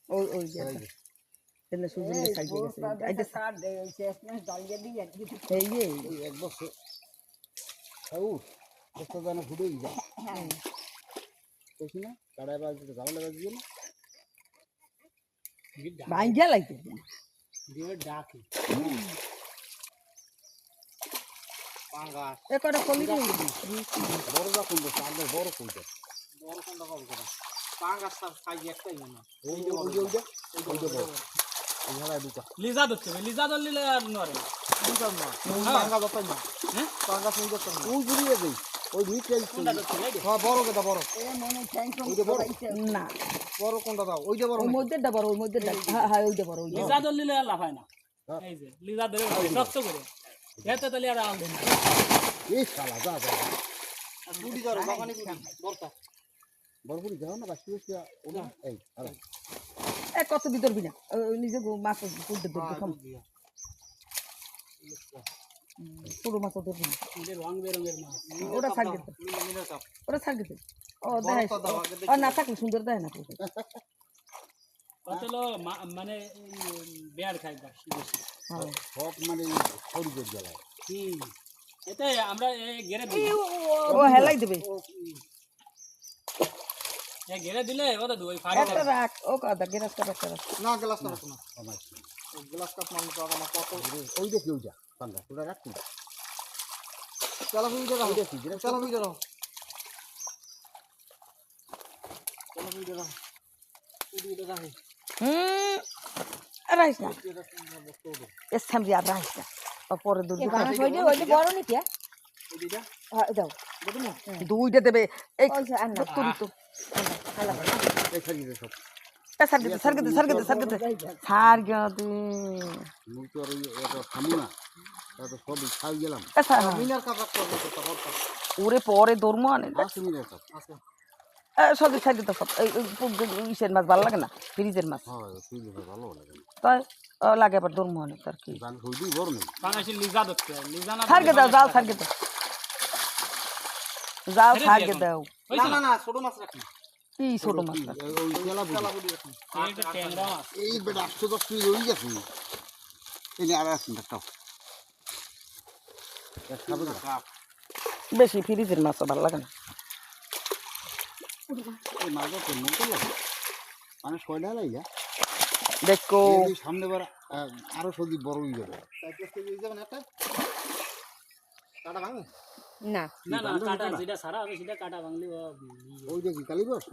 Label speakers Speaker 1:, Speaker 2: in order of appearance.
Speaker 1: ওই যে এনে সুজন সাইজে গেছে আইতে কাট দেই ওই শেষমেশ ডালিয়ে দি এই
Speaker 2: এক বছর খাও কত জানা ফুটেই যায় কইছি না কাড়ায় বাজতে জামালে বাজিয়ে না
Speaker 1: ভাঙ্গা লাগছে
Speaker 2: দিয়ে ডাকি পাঙ্গা
Speaker 1: এ কটা কলি রে
Speaker 2: বড় দা কোন সামনে বড় কোনটা কল করে পাঙ্গা সাইজ একটাই না ওই যে বড় ইহালা দুটা
Speaker 3: লিজা দচ্ছে লিজা দল লিলে আর নরে
Speaker 2: দুটা না পাঙ্গা দত না হ্যাঁ পাঙ্গা সুই দত না ওই ঘুরিয়ে দেই ওই নিচে
Speaker 3: কোনটা দচ্ছে এই
Speaker 2: হ্যাঁ বড় কথা বড়
Speaker 1: এ মনে টেনশন না
Speaker 2: বড় কোনটা দাও ওই যে বড়
Speaker 1: ওই মধ্যেটা বড় ওই মধ্যেটা হ্যাঁ ওই যে বড় ওই
Speaker 3: লিজা দল লিলে আর লাফায় না এই যে লিজা ধরে শক্ত করে এতে তাহলে আর আল দেন
Speaker 2: এই শালা যা
Speaker 3: আর বুড়ি ধরো বাগানে বুড়ি বর্তা
Speaker 2: বড়পুরি যাও না বাকি বসে ওনা এই আরে
Speaker 1: এ কত বিতরবি না ওই নিজে মাছ কুড়তে দেখতে খাম পুরো মাছ ধরবি না
Speaker 3: এদের রং বেরঙের মাছ
Speaker 1: ওটা ছাড় দিতে ওটা ছাড় দিতে ও দেখাই ও না থাকলে সুন্দর দেয় না
Speaker 3: কতলো মানে বেয়ার খাই বেশি
Speaker 2: সব মানে শরীরের জ্বালায়
Speaker 3: এতে আমরা গেরে দিই
Speaker 1: ও হেলাই দেবে
Speaker 3: এ গেরে দিলে ওটা দুই ফাড়ি
Speaker 1: একটা রাখ ও কাদা গ্লাস কাপ একটা রাখ
Speaker 2: না গ্লাস কাপ না আমার গ্লাস কাপ মানে তো আমার কত ওই দেখি ওইটা পাঙ্গা তোরা রাখ না চলো ভিডিও দাও দেখি চলো ভিডিও দাও চলো ভিডিও দাও ভিডিও দাও
Speaker 1: রাইস না এস সামরি আর রাইস না পরে দূর ওই যে বড় নিতে
Speaker 2: ওইটা
Speaker 1: হ্যাঁ দাও দুইটা দেবে এই তুই তো
Speaker 2: এই খালি দে সব
Speaker 1: সার্গতে
Speaker 2: মুই তো আর এটা থামু না তা তো সব খাই গেলাম মিনার কাপ করব তো বড়
Speaker 1: ওরে পরে দরমু আনে
Speaker 2: আছে মিনার কাপ আছে
Speaker 1: সব সাইডে তো সব ইসের মাছ ভালো লাগে না ফ্রিজের মাছ
Speaker 2: হ্যাঁ ফ্রিজে ভালো লাগে
Speaker 1: তাই লাগে আবার দরমু আনে তার কি
Speaker 2: জান হইদি বড় নেই
Speaker 3: বাংলাদেশি লিজা দচ্ছে লিজা না
Speaker 1: সার্গে দাও যাও সার্গে দাও যাও সার্গে দাও
Speaker 2: না না ছোট মাছ রাখি
Speaker 1: কি ছোট মাছ
Speaker 2: ওই তেলা বুড়ি রাখি
Speaker 3: এটা ট্যাংরা মাছ
Speaker 2: এই বেটা 110 কেজি হই গেছে এই আর আসুন দেখো খাবে না
Speaker 1: বেশি ফ্রিজের মাছ ভালো লাগে না
Speaker 2: এই মাছটা তো মতো লাগে মানে ছয়টা লাইলা
Speaker 1: দেখো
Speaker 2: এই সামনে বার আরো সদি বড় হয়ে যাবে 40 কেজি হয়ে যাবে না একটা কাটা ভাঙে
Speaker 1: না
Speaker 3: না কাটা যেটা সারা হবে সেটা কাটা ভাঙলি
Speaker 2: ওই দেখি কালি বস